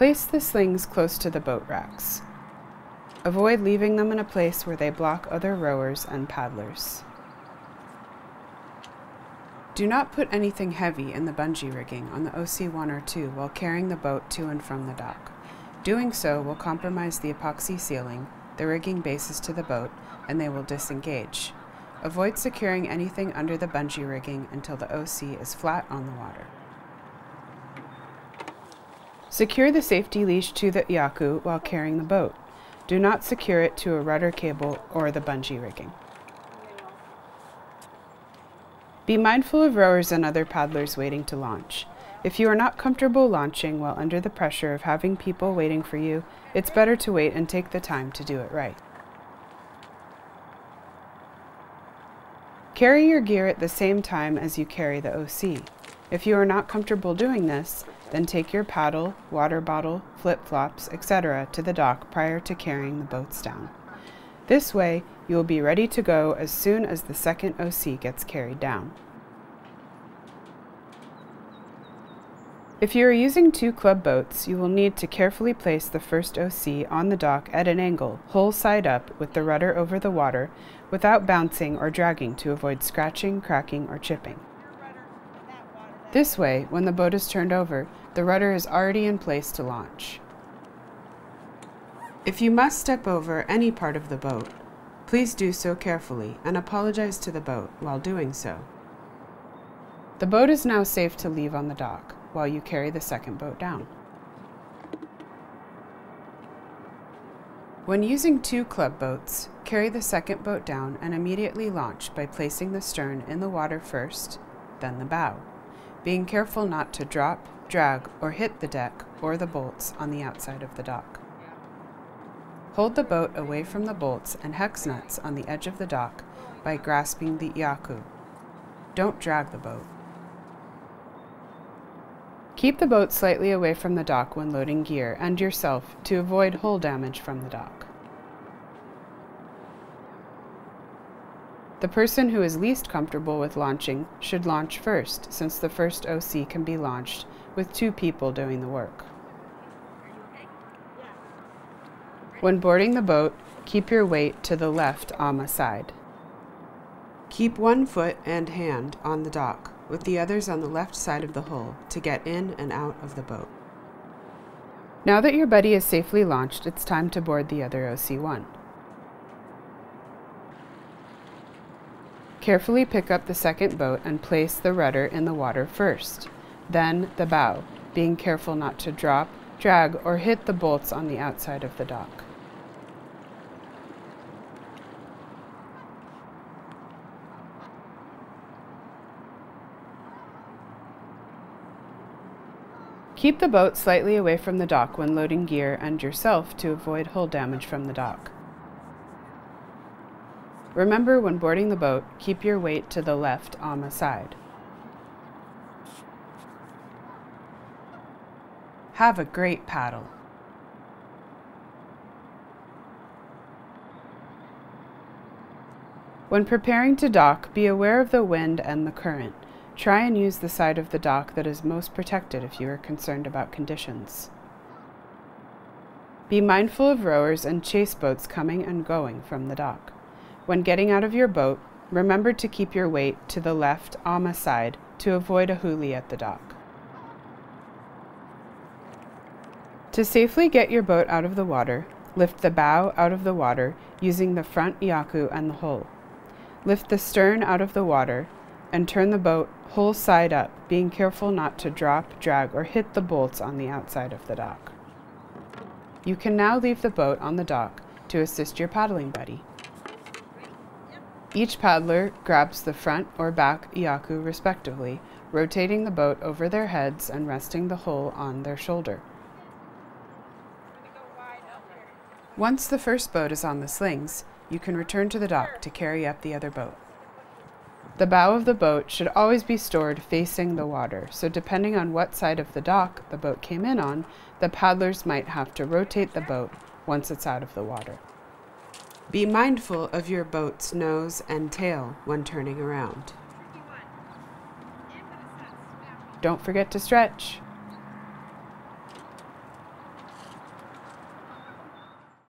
Place the slings close to the boat racks. Avoid leaving them in a place where they block other rowers and paddlers. Do not put anything heavy in the bungee rigging on the OC1 or 2 while carrying the boat to and from the dock. Doing so will compromise the epoxy sealing, the rigging bases to the boat, and they will disengage. Avoid securing anything under the bungee rigging until the OC is flat on the water. Secure the safety leash to the Iaku while carrying the boat. Do not secure it to a rudder cable or the bungee rigging. Be mindful of rowers and other paddlers waiting to launch. If you are not comfortable launching while under the pressure of having people waiting for you, it's better to wait and take the time to do it right. Carry your gear at the same time as you carry the OC. If you are not comfortable doing this, then take your paddle, water bottle, flip-flops, etc. to the dock prior to carrying the boats down. This way, you will be ready to go as soon as the second OC gets carried down. If you are using 2 club boats, you will need to carefully place the first OC on the dock at an angle, hull side up, with the rudder over the water, without bouncing or dragging to avoid scratching, cracking, or chipping. This way, when the boat is turned over, the rudder is already in place to launch. If you must step over any part of the boat, please do so carefully and apologize to the boat while doing so. The boat is now safe to leave on the dock while you carry the second boat down. When using 2 club boats, carry the second boat down and immediately launch by placing the stern in the water first, then the bow, being careful not to drop, drag, or hit the deck or the bolts on the outside of the dock. Hold the boat away from the bolts and hex nuts on the edge of the dock by grasping the Iaku. Don't drag the boat. Keep the boat slightly away from the dock when loading gear and yourself to avoid hull damage from the dock. The person who is least comfortable with launching should launch first, since the first OC can be launched with 2 people doing the work. When boarding the boat, keep your weight to the left AMA side. Keep 1 foot and hand on the dock, with the others on the left side of the hull to get in and out of the boat. Now that your buddy is safely launched, it's time to board the other OC1. Carefully pick up the second boat and place the rudder in the water first, then the bow, being careful not to drop, drag, or hit the bolts on the outside of the dock. Keep the boat slightly away from the dock when loading gear and yourself to avoid hull damage from the dock. Remember, when boarding the boat, keep your weight to the left AMA side. Have a great paddle. When preparing to dock, be aware of the wind and the current. Try and use the side of the dock that is most protected if you are concerned about conditions. Be mindful of rowers and chase boats coming and going from the dock. When getting out of your boat, remember to keep your weight to the left AMA side to avoid a hoolie at the dock. To safely get your boat out of the water, lift the bow out of the water using the front Iaku and the hull. Lift the stern out of the water and turn the boat hull side up, being careful not to drop, drag, or hit the bolts on the outside of the dock. You can now leave the boat on the dock to assist your paddling buddy. Each paddler grabs the front or back Iaku respectively, rotating the boat over their heads and resting the hull on their shoulder. Once the first boat is on the slings, you can return to the dock to carry up the other boat. The bow of the boat should always be stored facing the water, so depending on what side of the dock the boat came in on, the paddlers might have to rotate the boat once it's out of the water. Be mindful of your boat's nose and tail when turning around. Don't forget to stretch.